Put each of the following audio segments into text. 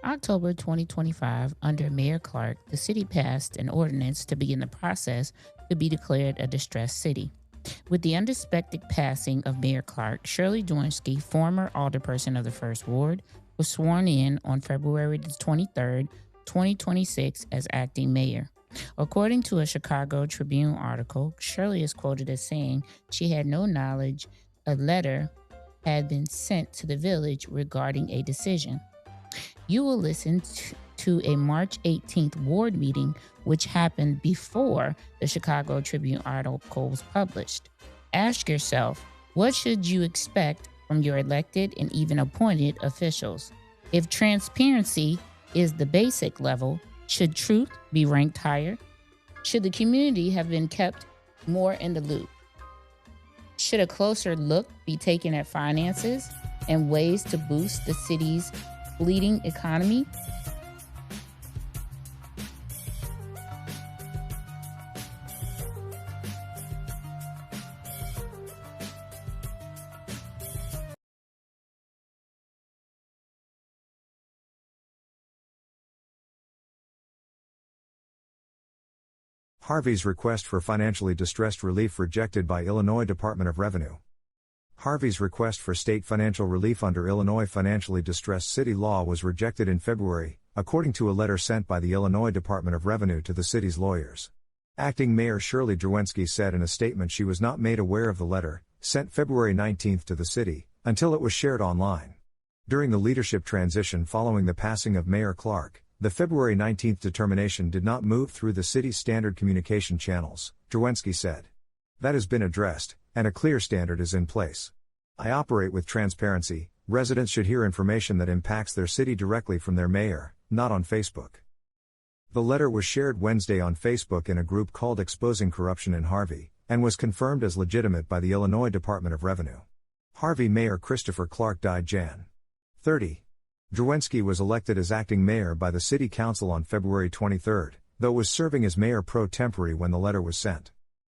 October 2025, under Mayor Clark, the city passed an ordinance to begin the process to be declared a distressed city. With the unexpected passing of Mayor Clark, Shirley Dwinski, former alderperson of the First Ward, was sworn in on February the 23rd, 2026 as acting mayor. According to a Chicago Tribune article, Shirley is quoted as saying she had no knowledge a letter had been sent to the village regarding a decision. You will listen to a March 18th ward meeting, which happened before the Chicago Tribune article was published. Ask yourself, what should you expect from your elected and even appointed officials? If transparency is the basic level, should truth be ranked higher? Should the community have been kept more in the loop? Should a closer look be taken at finances and ways to boost the city's bleeding economy? Harvey's request for financially distressed relief rejected by Illinois Department of Revenue. Harvey's request for state financial relief under Illinois financially distressed city law was rejected in February, according to a letter sent by the Illinois Department of Revenue to the city's lawyers. Acting Mayor Shirley Drwensky said in a statement she was not made aware of the letter, sent February 19 to the city, until it was shared online. During the leadership transition following the passing of Mayor Clark, the February 19 determination did not move through the city's standard communication channels, Drwensky said. That has been addressed, and a clear standard is in place. I operate with transparency. Residents should hear information that impacts their city directly from their mayor, not on Facebook. The letter was shared Wednesday on Facebook in a group called Exposing Corruption in Harvey, and was confirmed as legitimate by the Illinois Department of Revenue. Harvey Mayor Christopher Clark died Jan. 30. Drwensky was elected as acting mayor by the city council on February 23, though was serving as mayor pro tempore when the letter was sent.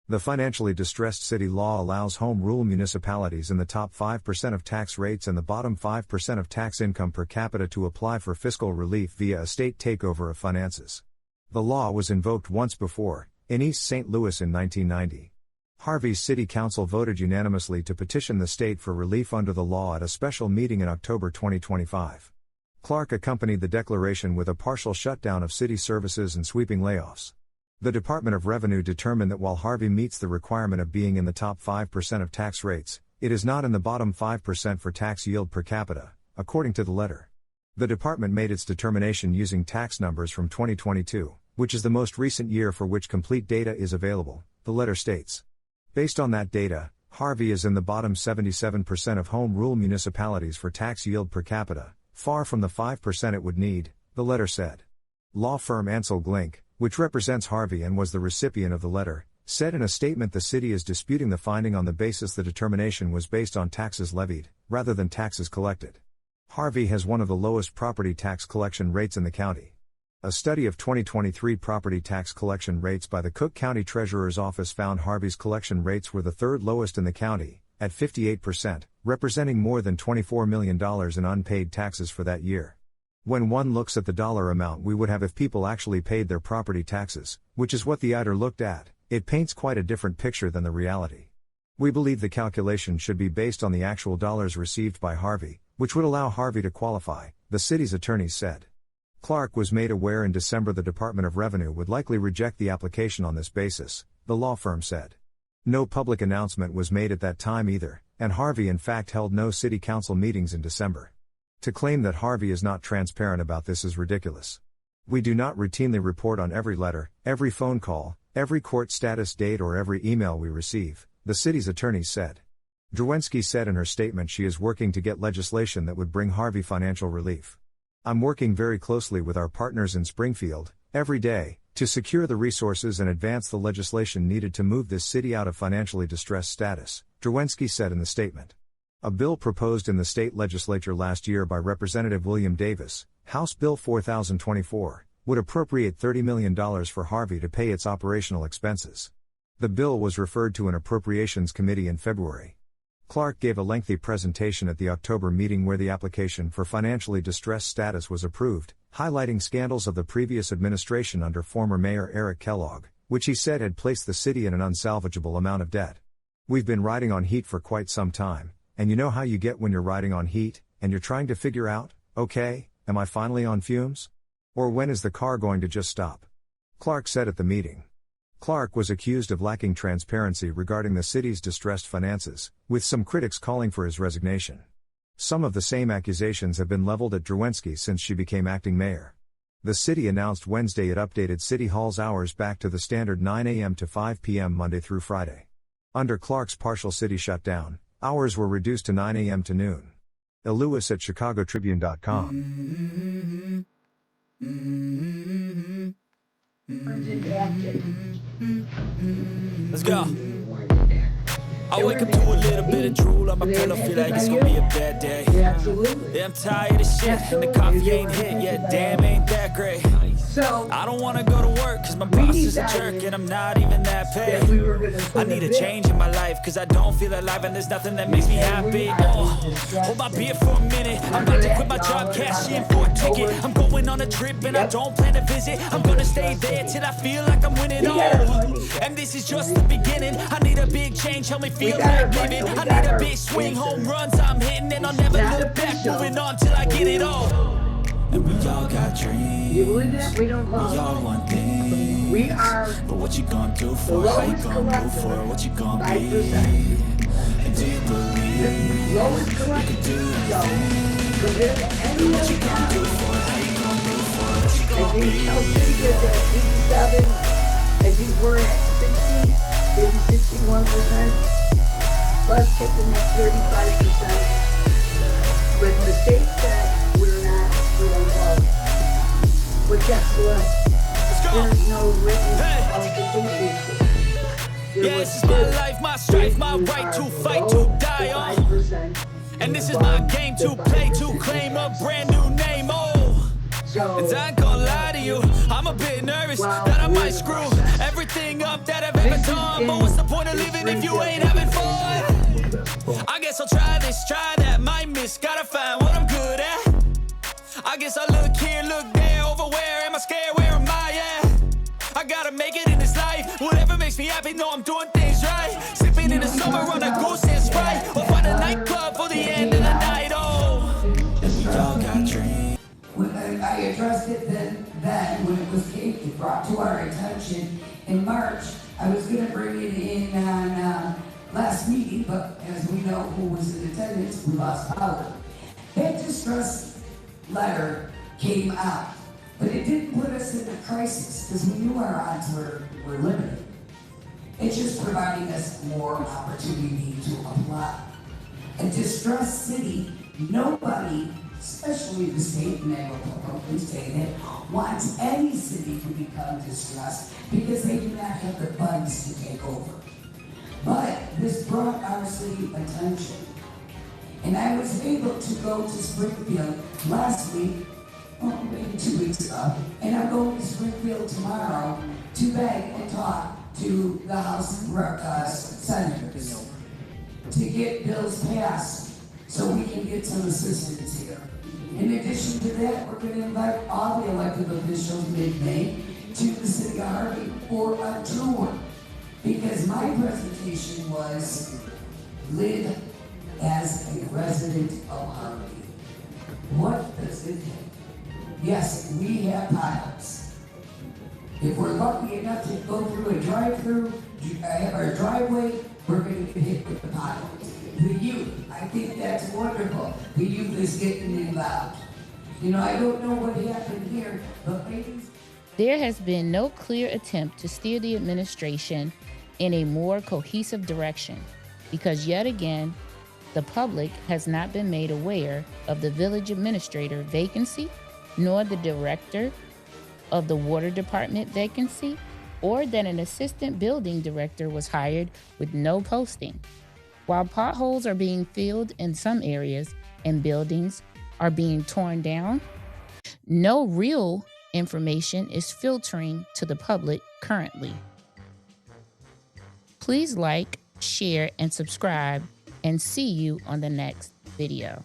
The financially distressed city law allows home rule municipalities in the top 5% of tax rates and the bottom 5% of tax income per capita to apply for fiscal relief via a state takeover of finances. The law was invoked once before, in East St. Louis in 1990. Harvey's city council voted unanimously to petition the state for relief under the law at a special meeting in October 2025. Clark accompanied the declaration with a partial shutdown of city services and sweeping layoffs. The Department of Revenue determined that while Harvey meets the requirement of being in the top 5% of tax rates, it is not in the bottom 5% for tax yield per capita, according to the letter. The department made its determination using tax numbers from 2022, which is the most recent year for which complete data is available, the letter states. Based on that data, Harvey is in the bottom 77% of home rule municipalities for tax yield per capita, far from the 5% it would need, the letter said. Law firm Ansel Glink, which represents Harvey and was the recipient of the letter, said in a statement the city is disputing the finding on the basis the determination was based on taxes levied, rather than taxes collected. Harvey has one of the lowest property tax collection rates in the county. A study of 2023 property tax collection rates by the Cook County Treasurer's Office found Harvey's collection rates were the third lowest in the county, at 58%, representing more than $24 million in unpaid taxes for that year. When one looks at the dollar amount we would have if people actually paid their property taxes, which is what the IDR looked at, it paints quite a different picture than the reality. We believe the calculation should be based on the actual dollars received by Harvey, which would allow Harvey to qualify, the city's attorneys said. Clark was made aware in December the Department of Revenue would likely reject the application on this basis, the law firm said. No public announcement was made at that time either, and Harvey in fact held no city council meetings in December. To claim that Harvey is not transparent about this is ridiculous. We do not routinely report on every letter, every phone call, every court status date or every email we receive, the city's attorneys said. Drwensky said in her statement she is working to get legislation that would bring Harvey financial relief. I'm working very closely with our partners in Springfield, every day, to secure the resources and advance the legislation needed to move this city out of financially distressed status, Drwensky said in the statement. A bill proposed in the state legislature last year by Representative William Davis, House Bill 4024, would appropriate $30 million for Harvey to pay its operational expenses. The bill was referred to an appropriations committee in February. Clark gave a lengthy presentation at the October meeting where the application for financially distressed status was approved, highlighting scandals of the previous administration under former Mayor Eric Kellogg, which he said had placed the city in an unsalvageable amount of debt. "We've been riding on heat for quite some time, and you know how you get when you're riding on heat, and you're trying to figure out, okay, am I finally on fumes? Or when is the car going to just stop?" Clark said at the meeting. Clark was accused of lacking transparency regarding the city's distressed finances, with some critics calling for his resignation. Some of the same accusations have been leveled at Drewensky since she became acting mayor. The city announced Wednesday it updated City Hall's hours back to the standard 9 a.m. to 5 p.m. Monday through Friday. Under Clark's partial city shutdown, hours were reduced to 9 a.m. to noon. Lewis at ChicagoTribune.com. Let's go. I wake up to a little bit of drool on my pillow, feel like it's gonna be a bad day. Yeah, I'm tired of shit, and the coffee ain't hit yet, damn, ain't that great. I don't wanna go to work, cause my boss is a jerk, and I'm not even that paid. I need a change in my life, cause I don't feel alive, and there's nothing that makes me happy. Hold my beer for a minute, I'm about to quit my job, cash in for a ticket. I'm going on a trip, and I don't plan to visit. I'm gonna stay there till I feel like I'm winning all. And this is just the beginning, I need a big change, help me feel like living. I need a big swing, home runs I'm hitting, and I'll never look back, moving on till I get it all. And we all got dreams. You believe that? We don't love. We all want things. We are. But what you gonna do for it? How you gonna move for it? What you gonna be? And do you believe you can do anything? And what you gonna do for it? How you gonna move for it? What you gonna be? I think it's at 87. I think we're at 60, maybe 61%. Plus taking that 35%. But the state said we don't love. But guess what? There's no written qualification. Yeah, this is my life, my strife, my right to fight, to die on. And this is my game to play, to claim a brand new name, oh. And I ain't gonna lie to you, I'm a bit nervous that I might screw everything up that I've ever done. But what's the point of living if you ain't having fun? I guess I'll try this, try that, might miss, gotta find what I'm good at. I guess I look here, look there, over where am I scared, where am I at? I gotta make it in this life, whatever makes me happy, know I'm doing things right. Sipping in the summer on a goose and Sprite, or find a nightclub for the end of the night, oh. And we all got dreams. When I addressed it then when it was brought to our attention in March, I was gonna bring it in on last meeting, but as we know who was in attendance, we lost power. That distress letter came out, but it didn't put us in a crisis because we knew our odds were limited. It's just providing us more opportunity to apply. A distressed city, nobody, especially the state, and I will publicly say that, wants any city to become distressed because they do not have the funds to take over. But this brought our city attention. And I was able to go to Springfield last week, maybe 2 weeks ago, and I'm going to Springfield tomorrow to beg and talk to the House senators to get bills passed so we can get some assistance here. In addition to that, we're going to invite all the elected officials mid-May to the city of Harvey for a tour. Because my presentation was live as a resident of Harvey. What does it take? Yes, we have potholes. If we're lucky enough to go through a drive-through, have our driveway, we're going to get hit with the potholes. The youth, I think that's wonderful. The youth is getting involved. You know, I don't know what happened here, but maybe... There has been no clear attempt to steer the administration in a more cohesive direction because yet again, the public has not been made aware of the village administrator vacancy, nor the director of the water department vacancy, or that an assistant building director was hired with no posting. While potholes are being filled in some areas and buildings are being torn down, no real information is filtering to the public currently. Please like, share, and subscribe, and see you on the next video.